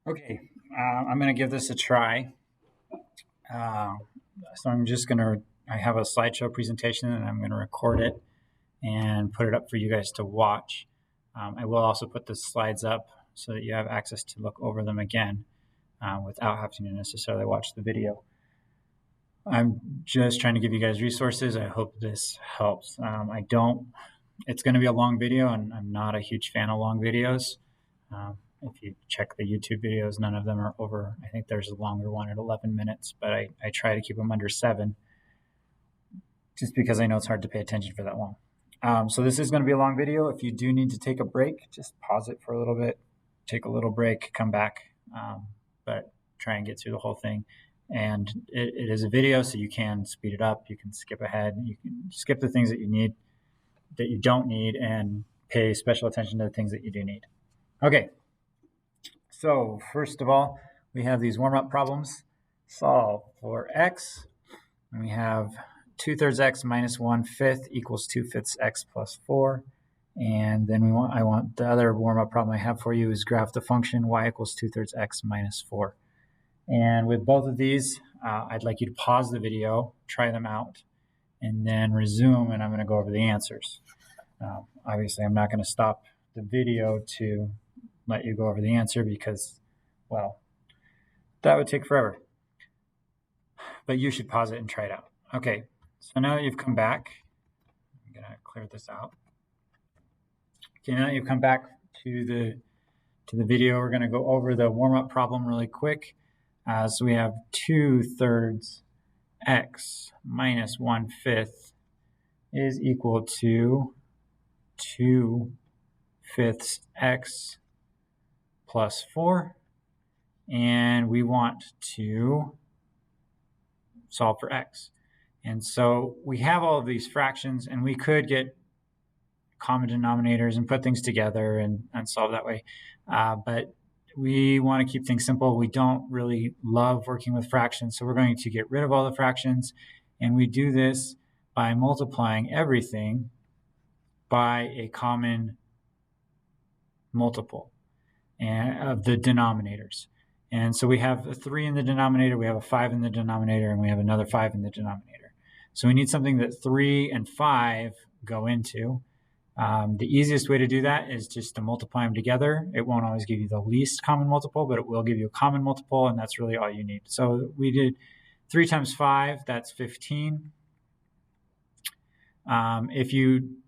Okay, I'm going to give this a try. Uh, so I'm just going to, I have a slideshow presentation and I'm going to record it and put it up for you guys to watch. I will also put the slides up so that you have access to look over them again without having to necessarily watch the video. I'm just trying to give you guys resources. I hope this helps. It's going to be a long video and I'm not a huge fan of long videos. If you check the YouTube videos, none of them are over. I think there's a longer one at 11 minutes, but I try to keep them under 7 just because I know it's hard to pay attention for that long. So this is going to be a long video. If you do need to take a break, just pause it for a little bit, take a little break, come back, but try and get through the whole thing. And it is a video, so you can speed it up. You can skip ahead. You can skip the things that you need, that you don't need, and pay special attention to the things that you do need. Okay. So first of all, we have these warm-up problems. Solve for x, and we have 2/3 x minus 1/5 equals 2/5 x plus 4. And then I want the other warm-up problem I have for you is graph the function y equals 2/3 x minus 4. And with both of these, I'd like you to pause the video, try them out, and then resume, and I'm going to go over the answers. Obviously, I'm not going to stop the video to let you go over the answer because, well, that would take forever. But you should pause it and try it out. Okay, so now that you've come back, I'm going to clear this out. Okay, now that you've come back to the video, we're going to go over the warm-up problem really quick. So we have 2/3 x minus 1/5 is equal to 2/5 x plus 4. And we want to solve for x. And so we have all of these fractions, and we could get common denominators and put things together and solve that way. But we want to keep things simple. We don't really love working with fractions, so we're going to get rid of all the fractions. And we do this by multiplying everything by a common multiple of the denominators. And so we have a 3 in the denominator, we have a 5 in the denominator, and we have another 5 in the denominator. So we need something that 3 and 5 go into. The easiest way to do that is just to multiply them together. It won't always give you the least common multiple, but it will give you a common multiple, and that's really all you need. So we did 3 times 5, that's 15. If you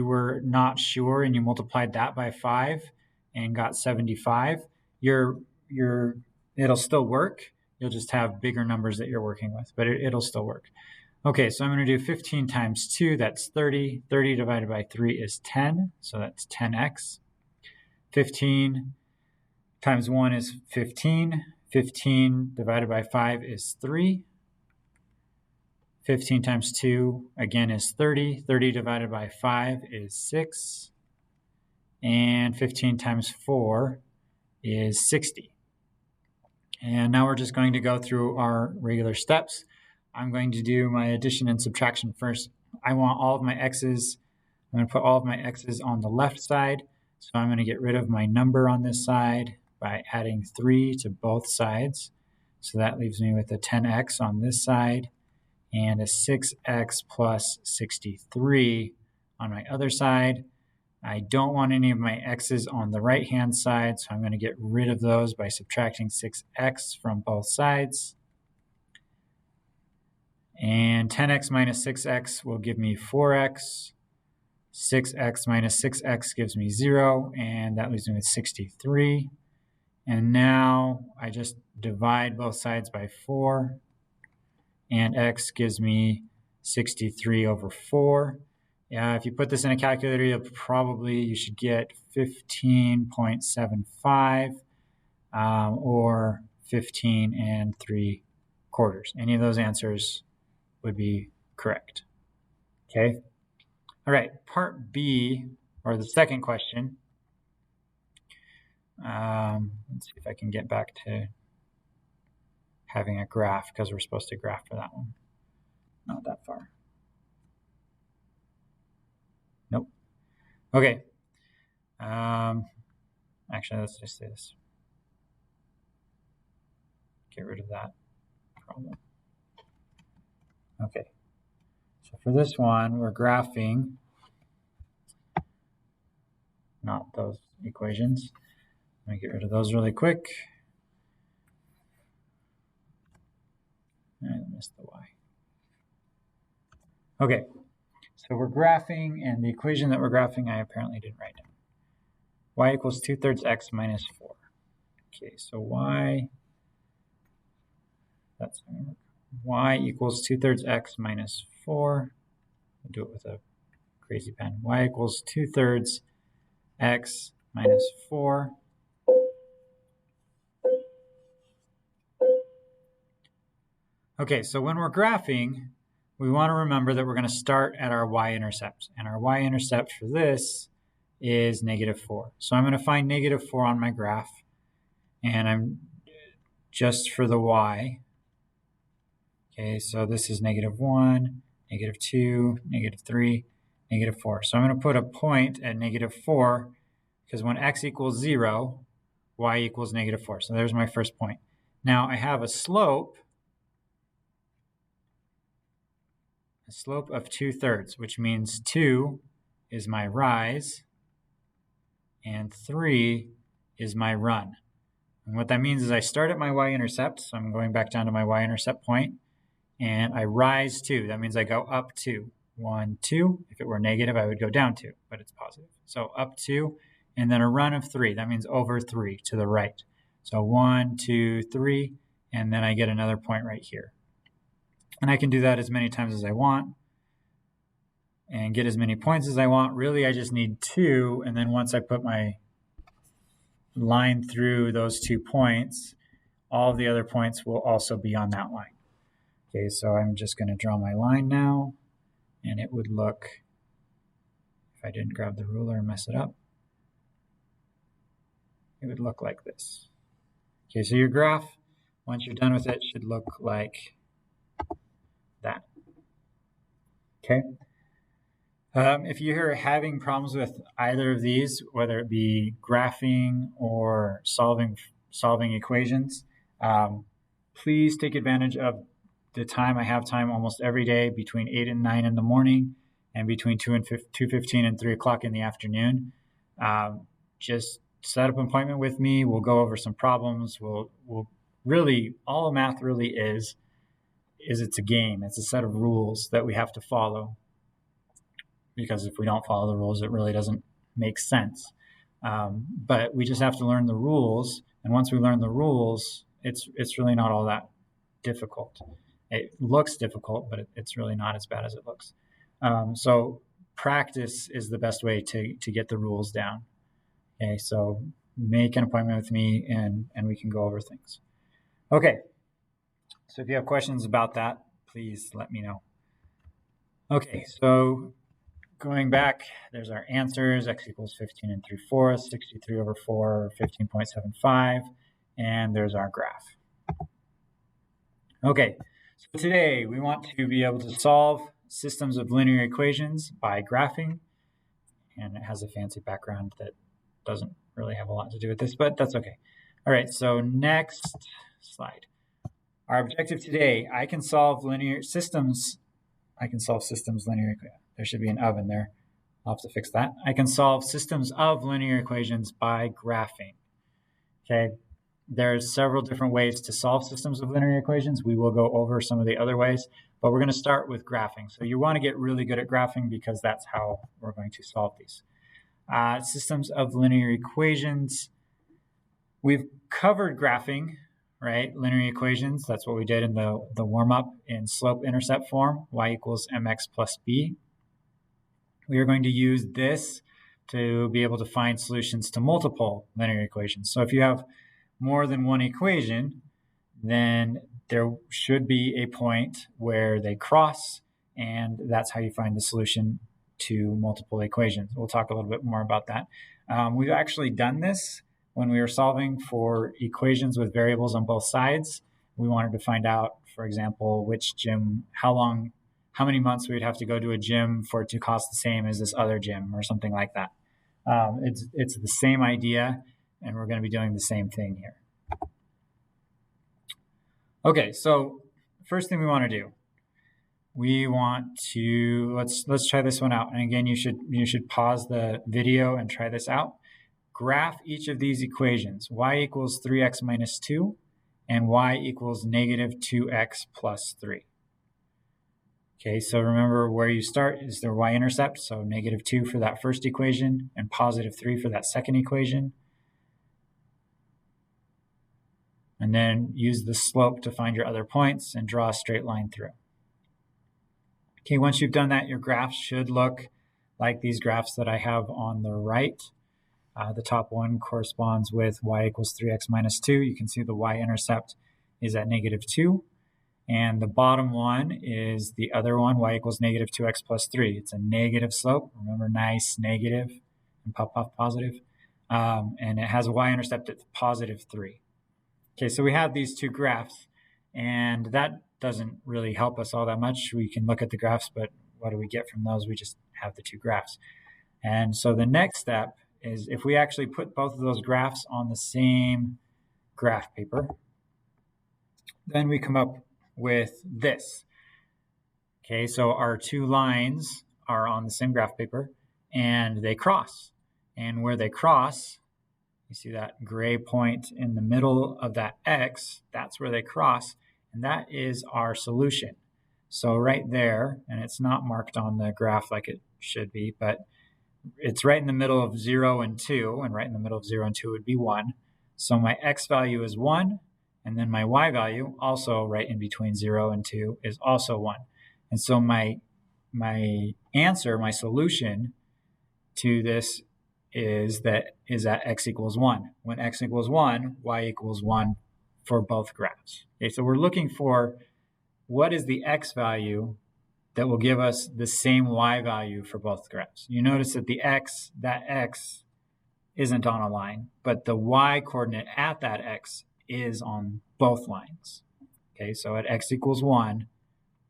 were not sure and you multiplied that by 5 and got 75, it'll still work. You'll just have bigger numbers that you're working with, but it'll still work. Okay, so I'm going to do 15 times 2, that's 30. 30 divided by 3 is 10, so that's 10x. 15 times 1 is 15. 15 divided by 5 is 3. 15 times 2, again, is 30. 30 divided by 5 is 6. And 15 times 4 is 60. And now we're just going to go through our regular steps. I'm going to do my addition and subtraction first. I want all of my x's. I'm going to put all of my x's on the left side. So I'm going to get rid of my number on this side by adding 3 to both sides. So that leaves me with a 10x on this side and a 6x plus 63 on my other side. I don't want any of my x's on the right-hand side, so I'm going to get rid of those by subtracting 6x from both sides. And 10x minus 6x will give me 4x. 6x minus 6x gives me 0, and that leaves me with 63. And now I just divide both sides by 4, and x gives me 63 over 4. If you put this in a calculator, you should get 15.75 or 15 3/4. Any of those answers would be correct. Okay. All right. Part B, or the second question. Let's see if I can get back to having a graph because we're supposed to graph for that one. Not that far. Nope. Okay. Actually, let's just say this. Get rid of that problem. Okay, so for this one, we're graphing not those equations. Let me get rid of those really quick. I missed the y. Okay, so we're graphing, and the equation that we're graphing I apparently didn't write down. Y equals 2/3 x minus 4. Okay, so y equals 2/3 x minus 4. I'll do it with a crazy pen. Y equals 2/3 x minus 4. Okay, so when we're graphing, we want to remember that we're going to start at our y-intercept. And our y-intercept for this is -4. So I'm going to find -4 on my graph. And I'm just for the y. Okay, so this is -1, -2, -3, -4. So I'm going to put a point at -4 because when x equals 0, y equals -4. So there's my first point. Now I have a slope of 2/3, which means 2 is my rise and 3 is my run. And what that means is I start at my y-intercept, so I'm going back down to my y-intercept point, and I rise 2. That means I go up 2. 1, 2. If it were negative, I would go down 2, but it's positive. So up 2, and then a run of 3. That means over 3 to the right. So 1, 2, 3, and then I get another point right here. And I can do that as many times as I want and get as many points as I want. Really, I just need 2, and then once I put my line through those 2 points, all of the other points will also be on that line. Okay, so I'm just going to draw my line now, and it would look, if I didn't grab the ruler and mess it up, it would look like this. Okay, so your graph, once you're done with it, should look like that. Okay. If you're having problems with either of these, whether it be graphing or solving equations, please take advantage of the time. I have time almost every day between 8 and 9 in the morning and between 2:15 and 3 o'clock in the afternoon. Just set up an appointment with me. We'll go over some problems. We'll really, all math really is it's a game. It's a set of rules that we have to follow. Because if we don't follow the rules, it really doesn't make sense. But we just have to learn the rules. And once we learn the rules, it's really not all that difficult. It looks difficult, but it's really not as bad as it looks. So practice is the best way to get the rules down. Okay, so make an appointment with me and we can go over things. Okay, so if you have questions about that, please let me know. Okay, so going back, there's our answers. X equals 15 3/4, 63/4, 15.75, and there's our graph. Okay, so today we want to be able to solve systems of linear equations by graphing, and it has a fancy background that doesn't really have a lot to do with this, but that's okay. All right, so next slide. Our objective today, I can solve systems linear equations. There should be an oven there. I'll have to fix that. I can solve systems of linear equations by graphing. Okay, there's several different ways to solve systems of linear equations. We will go over some of the other ways, but we're going to start with graphing. So you want to get really good at graphing because that's how we're going to solve these. Systems of linear equations. We've covered graphing, right? Linear equations, that's what we did in the warm-up in slope-intercept form, y equals mx plus b. We are going to use this to be able to find solutions to multiple linear equations. So if you have more than one equation, then there should be a point where they cross, and that's how you find the solution to multiple equations. We'll talk a little bit more about that. We've actually done this when we were solving for equations with variables on both sides. We wanted to find out, for example, which gym, how many months we'd have to go to a gym for it to cost the same as this other gym or something like that. It's the same idea. and we're going to be doing the same thing here. Okay, so first thing we want to do, we want to, let's try this one out. And again, you should pause the video and try this out. Graph each of these equations, y equals 3x minus 2 and y equals negative 2x plus 3. Okay, so remember where you start is the y-intercept, so negative 2 for that first equation and positive 3 for that second equation. And then use the slope to find your other points and draw a straight line through. Okay, once you've done that, your graphs should look like these graphs that I have on the right. The top one corresponds with y equals 3x minus 2. You can see the y-intercept is at negative 2. And the bottom one is the other one, y equals negative 2x plus 3. It's a negative slope. Remember, nice negative and positive. And it has a y-intercept at positive 3. Okay, so we have these two graphs, and that doesn't really help us all that much. We can look at the graphs, but what do we get from those? We just have the two graphs. And so the next step is if we actually put both of those graphs on the same graph paper, then we come up with this. Okay, so our two lines are on the same graph paper, and they cross. And where they cross, you see that gray point in the middle of that X, that's where they cross, and that is our solution. So right there, and it's not marked on the graph like it should be, but it's right in the middle of 0 and 2, and right in the middle of 0 and 2 would be 1. So my X value is 1, and then my Y value, also right in between 0 and 2, is also 1. And so my answer, my solution to this is at x equals 1. When x equals 1, y equals 1 for both graphs. Okay, so we're looking for what is the x value that will give us the same y value for both graphs. You notice that that x isn't on a line, but the y coordinate at that x is on both lines. Okay, so at x equals 1,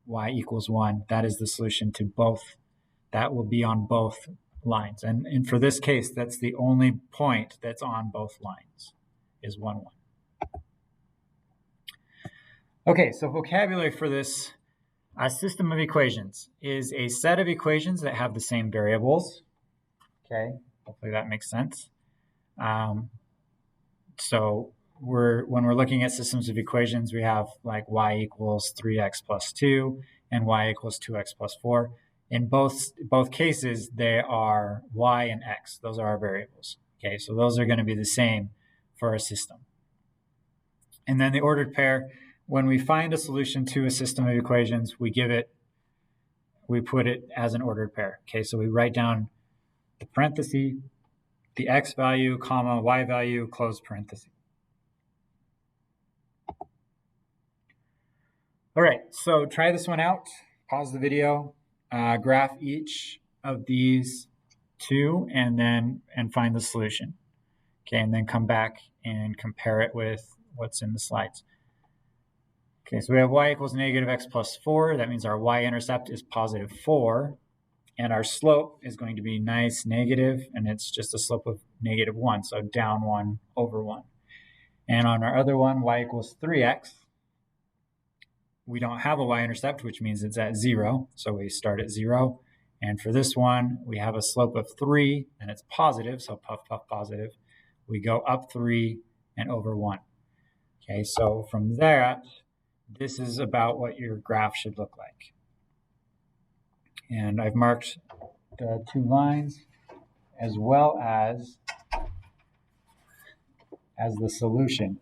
y equals 1, that is the solution to both. That will be on both lines. And for this case, that's the only point that's on both lines, is 1, 1. Okay, so vocabulary for this system of equations is a set of equations that have the same variables. Okay, hopefully that makes sense. So when we're looking at systems of equations, we have like y equals 3x plus 2 and y equals 2x plus 4. In both cases, they are y and x. Those are our variables. Okay, so those are going to be the same for a system. And then the ordered pair, when we find a solution to a system of equations, we put it as an ordered pair. Okay, so we write down the parenthesis, the x value, comma, y value, close parenthesis. All right, so try this one out. Pause the video. Graph each of these two and find the solution. Okay, and then come back and compare it with what's in the slides. Okay, so we have y equals negative x plus 4. That means our y-intercept is positive 4. And our slope is going to be nice negative, and it's just a slope of negative 1, so down 1 over 1. And on our other one, y equals 3x, we don't have a y-intercept, which means it's at 0, so we start at 0. And for this one, we have a slope of 3, and it's positive, so puff, puff, positive. We go up 3 and over 1. Okay, so from there, this is about what your graph should look like. And I've marked the two lines as well as the solution.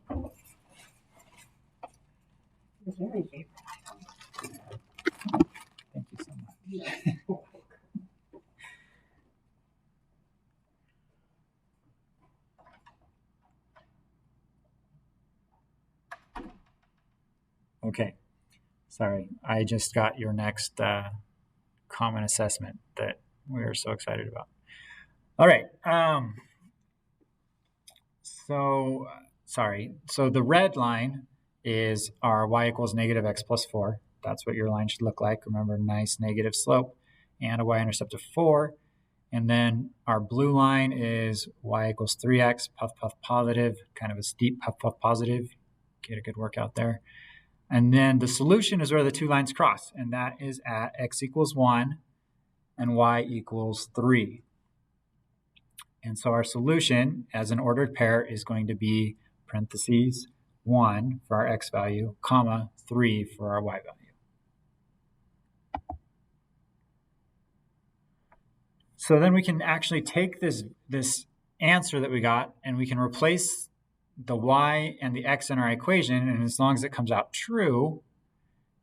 Thank you so much. Okay, sorry, I just got your next common assessment that we are so excited about. All right, so the red line is our y equals negative x plus 4. That's what your line should look like. Remember, nice negative slope and a y-intercept of 4. And then our blue line is y equals 3x, puff, puff, positive, kind of a steep puff, puff, positive. Get a good workout there. And then the solution is where the two lines cross, and that is at x equals 1 and y equals 3. And so our solution as an ordered pair is going to be parentheses 1 for our x value, comma 3 for our y value. So then we can actually take this answer that we got and we can replace the y and the x in our equation, and as long as it comes out true,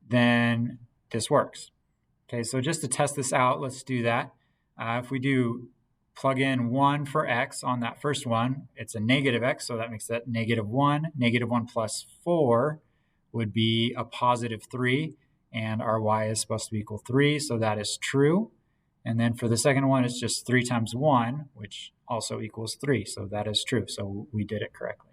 then this works. Okay, so just to test this out, let's do that. If we do plug in 1 for x on that first one, it's a negative x, so that makes that negative 1. Negative 1 plus 4 would be a positive 3, and our y is supposed to equal 3, so that is true. And then for the second one, it's just 3 times 1, which also equals 3, so that is true. So we did it correctly.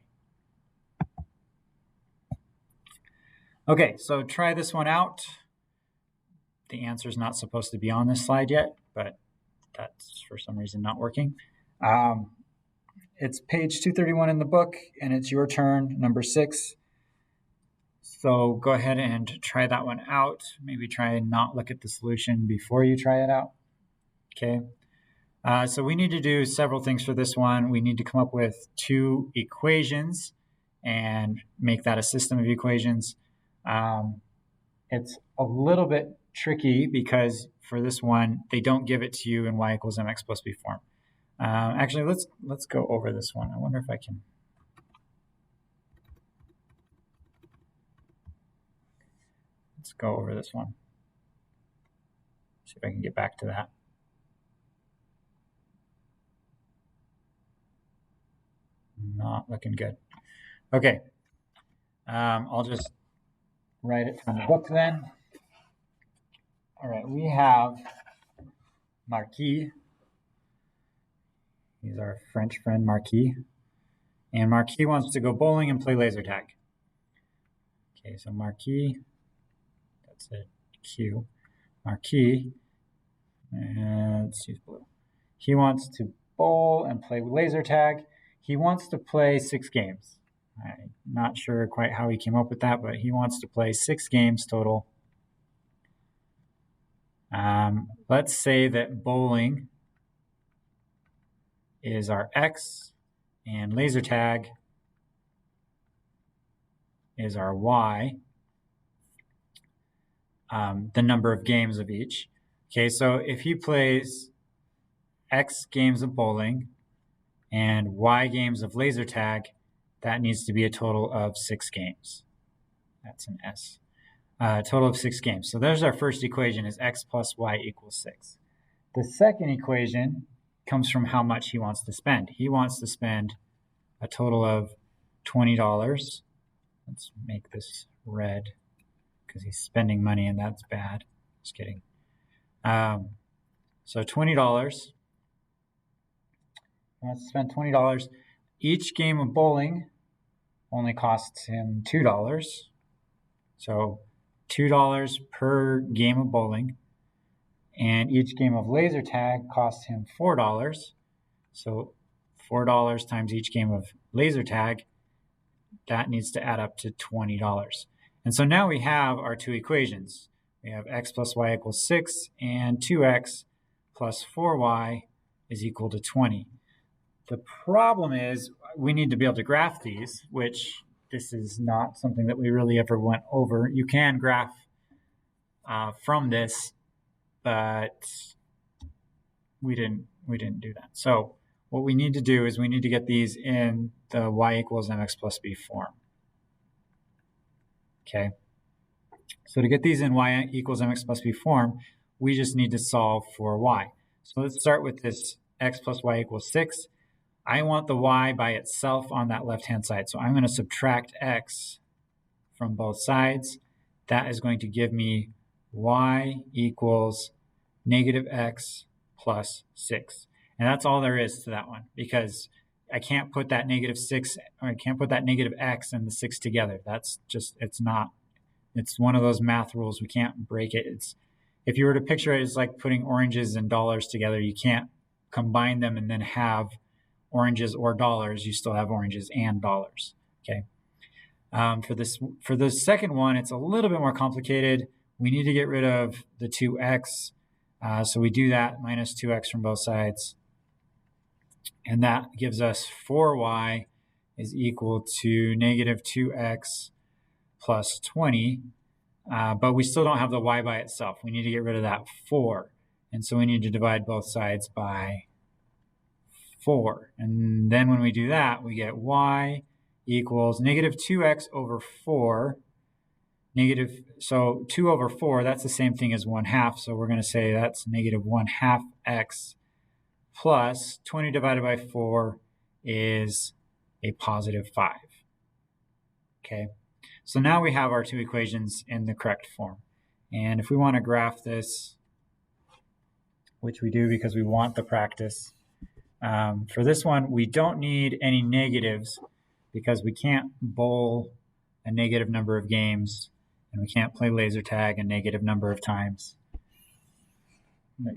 Okay, so try this one out. The answer is not supposed to be on this slide yet, but that's for some reason not working. It's page 231 in the book, and it's your turn, number 6. So go ahead and try that one out. Maybe try and not look at the solution before you try it out. Okay. So we need to do several things for this one. We need to come up with 2 equations and make that a system of equations. It's a little bit tricky because for this one, they don't give it to you in y equals mx plus b form. Actually, let's go over this one. I wonder if I can. Let's go over this one. See if I can get back to that. Not looking good. Okay. I'll just write it from the book then. All right, we have Marquis. He's our French friend, Marquis. And Marquis wants to go bowling and play laser tag. Okay, so Marquis, that's a Q. Marquis, and let's use blue. He wants to bowl and play laser tag. He wants to play 6 games. I'm not sure quite how he came up with that, but he wants to play 6 games total. Let's say that bowling is our X and laser tag is our Y, the number of games of each. Okay, so if he plays X games of bowling and Y games of laser tag, that needs to be a total of 6 games. That's an S. Total of 6 games. So there's our first equation, is X plus Y equals 6. The second equation comes from how much he wants to spend. He wants to spend a total of $20. Let's make this red because he's spending money and that's bad. Just kidding. So $20. He wants to spend $20. Each game of bowling only costs him $2. So $2 per game of bowling. And each game of laser tag costs him $4. So $4 times each game of laser tag, that needs to add up to $20. And so now we have our 2 equations. We have x plus y equals 6 and 2x plus 4y is equal to 20. The problem is we need to be able to graph these, which this is not something that we really ever went over. You can graph from this, but we didn't do that. So what we need to do is we need to get these in the y equals mx plus b form. Okay. So to get these in y equals mx plus b form, we just need to solve for y. So let's start with this x plus y equals 6. I want the y by itself on that left-hand side. So I'm going to subtract x from both sides. That is going to give me y equals negative x plus 6. And that's all there is to that one, because I can't put that negative 6, or I can't put that negative x and the 6 together. That's just, it's one of those math rules. We can't break it. If you were to picture it as like putting oranges and dollars together, you can't combine them and then have oranges or dollars, you still have oranges and dollars. Okay. For the second one, it's a little bit more complicated. We need to get rid of the 2x. So we do that, minus 2x from both sides. And that gives us 4y is equal to negative 2x plus 20. But we still don't have the y by itself. We need to get rid of that 4. And so we need to divide both sides by 4. And then when we do that, we get y equals negative 2x over 4. So 2 over 4, that's the same thing as 1/2. So we're going to say that's negative 1/2 x plus 20 divided by 4 is a positive 5. Okay, so now we have our two equations in the correct form. And if we want to graph this, which we do because we want the practice, for this one, we don't need any negatives because we can't bowl a negative number of games and we can't play laser tag a negative number of times. I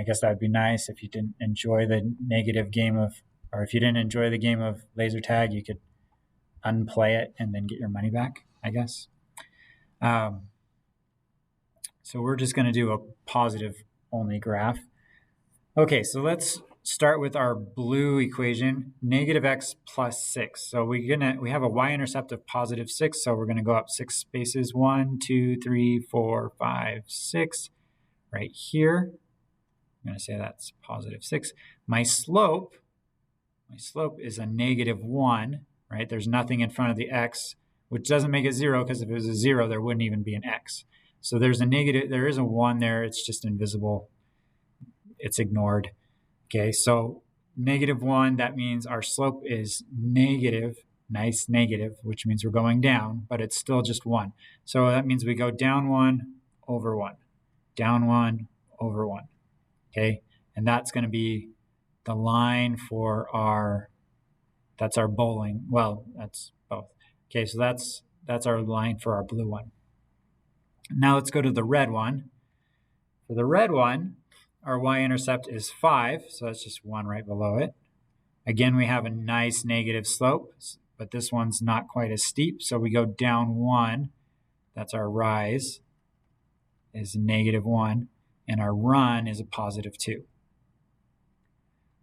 guess that would be nice if you didn't enjoy the negative game of, or if you didn't enjoy the game of laser tag, you could unplay it and then get your money back, I guess. So we're just going to do a positive only graph. Okay, so let's start with our blue equation, negative x plus 6. So we have a y-intercept of positive 6, so we're going to go up 6 spaces, 1, 2, 3, 4, 5, 6, right here. I'm going to say that's positive 6. My slope is a negative 1, right? There's nothing in front of the x, which doesn't make it 0, because if it was a 0, there wouldn't even be an x. So there is a 1 there, it's just invisible. It's ignored. Okay, so negative 1, that means our slope is negative, nice negative, which means we're going down, but it's still just 1. So that means we go down 1 over 1, down 1 over 1. Okay, and that's going to be the line for that's our bowling. Well, that's both. Okay, so that's our line for our blue one. Now let's go to the red one. For the red one, our y-intercept is 5, so that's just 1 right below it. Again, we have a nice negative slope, but this one's not quite as steep, so we go down 1. That's our rise, is negative 1, and our run is a positive 2.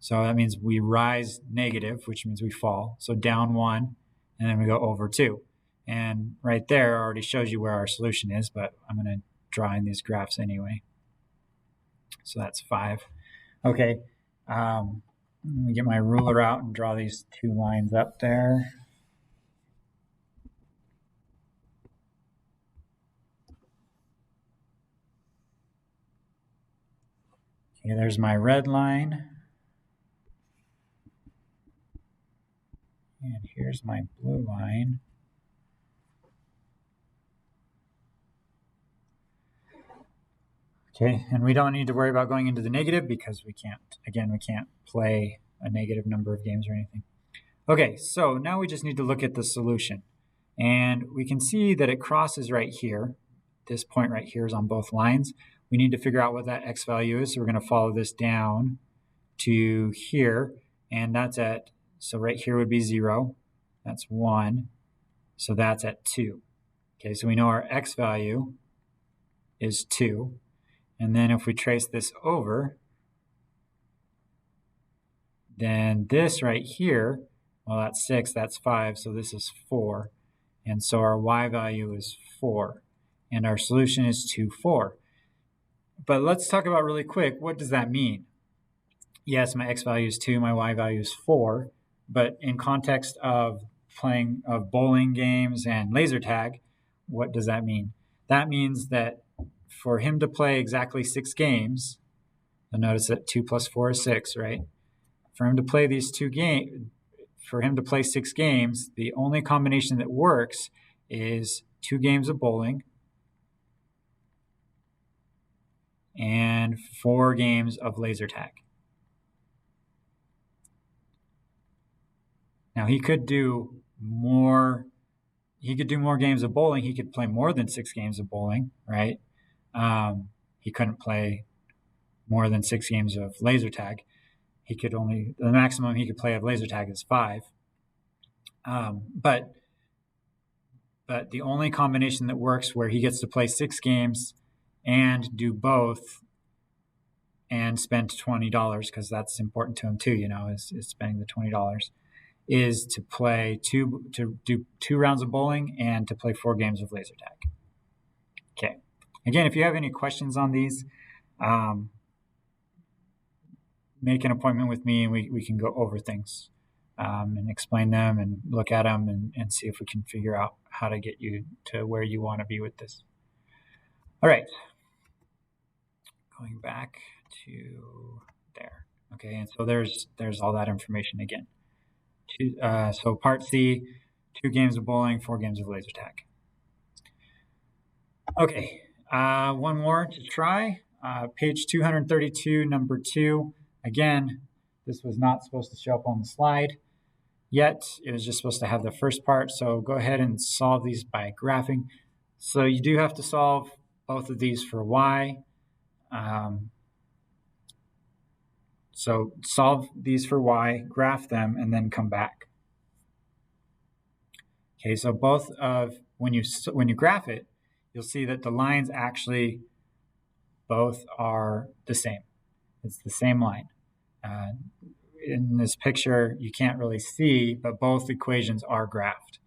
So that means we rise negative, which means we fall. So down 1, and then we go over 2. And right there already shows you where our solution is, but I'm going to draw in these graphs anyway. So that's 5. Okay, let me get my ruler out and draw these two lines up there. Okay, there's my red line. And here's my blue line. Okay, and we don't need to worry about going into the negative because we can't play a negative number of games or anything. Okay, so now we just need to look at the solution. And we can see that it crosses right here. This point right here is on both lines. We need to figure out what that x value is, so we're going to follow this down to here, and that's at, so right here would be 0. That's 1. So that's at 2. Okay, so we know our x value is 2. And then if we trace this over, then this right here, well, that's 6, that's 5, so this is 4. And so our y value is 4. And our solution is 2, 4. But let's talk about really quick, what does that mean? Yes, my x value is 2, my y value is 4. But in context of bowling games and laser tag, what does that mean? That means that for him to play exactly 6 games, you'll notice that 2 plus 4 is 6, right? For him to play 6 games, the only combination that works is 2 games of bowling and 4 games of laser tag. Now he could do more games of bowling. He could play more than 6 games of bowling, right? He couldn't play more than 6 games of laser tag. The maximum he could play of laser tag is 5. But the only combination that works where he gets to play 6 games and do both and spend $20, because that's important to him too, is spending the $20, is to do 2 rounds of bowling and to play 4 games of laser tag. Okay. Again, if you have any questions on these, make an appointment with me and we can go over things and explain them and look at them and see if we can figure out how to get you to where you want to be with this. All right. Going back to there. Okay, and so there's all that information again. So part C, 2 games of bowling, 4 games of laser tag. Okay, one more to try. Page 232, number 2. Again, this was not supposed to show up on the slide yet. It was just supposed to have the first part. So go ahead and solve these by graphing. So you do have to solve both of these for y. So solve these for y, graph them, and then come back. Okay, so when you graph it, you'll see that the lines actually both are the same. It's the same line. In this picture, you can't really see, but both equations are graphed.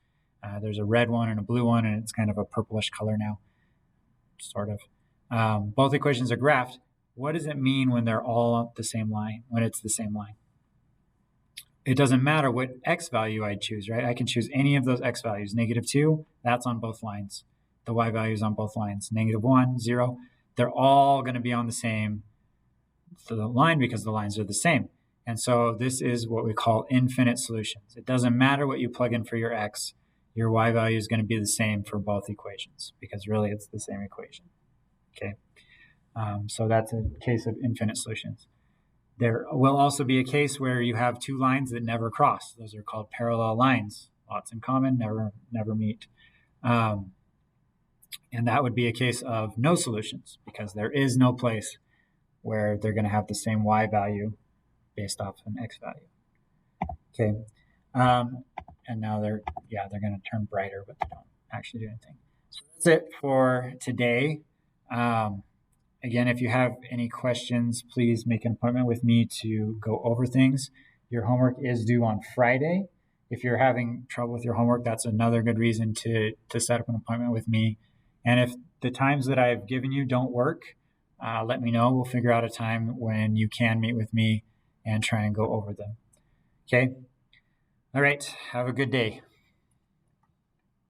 There's a red one and a blue one, and it's kind of a purplish color now, sort of. Both equations are graphed. What does it mean when they're all the same line, when it's the same line? It doesn't matter what x value I choose, right? I can choose any of those x values. -2, that's on both lines. The y value is on both lines. -1, 0, they're all going to be on the same line because the lines are the same. And so this is what we call infinite solutions. It doesn't matter what you plug in for your x, your y value is going to be the same for both equations because really it's the same equation. Okay. So that's a case of infinite solutions. There will also be a case where you have 2 lines that never cross. Those are called parallel lines. Lots in common, never meet. And that would be a case of no solutions because there is no place where they're going to have the same y value based off an x value. Okay. And now they're going to turn brighter, but they don't actually do anything. So that's it for today. Again, if you have any questions, please make an appointment with me to go over things. Your homework is due on Friday. If you're having trouble with your homework, that's another good reason to set up an appointment with me. And if the times that I've given you don't work, let me know. We'll figure out a time when you can meet with me and try and go over them. Okay? All right. Have a good day.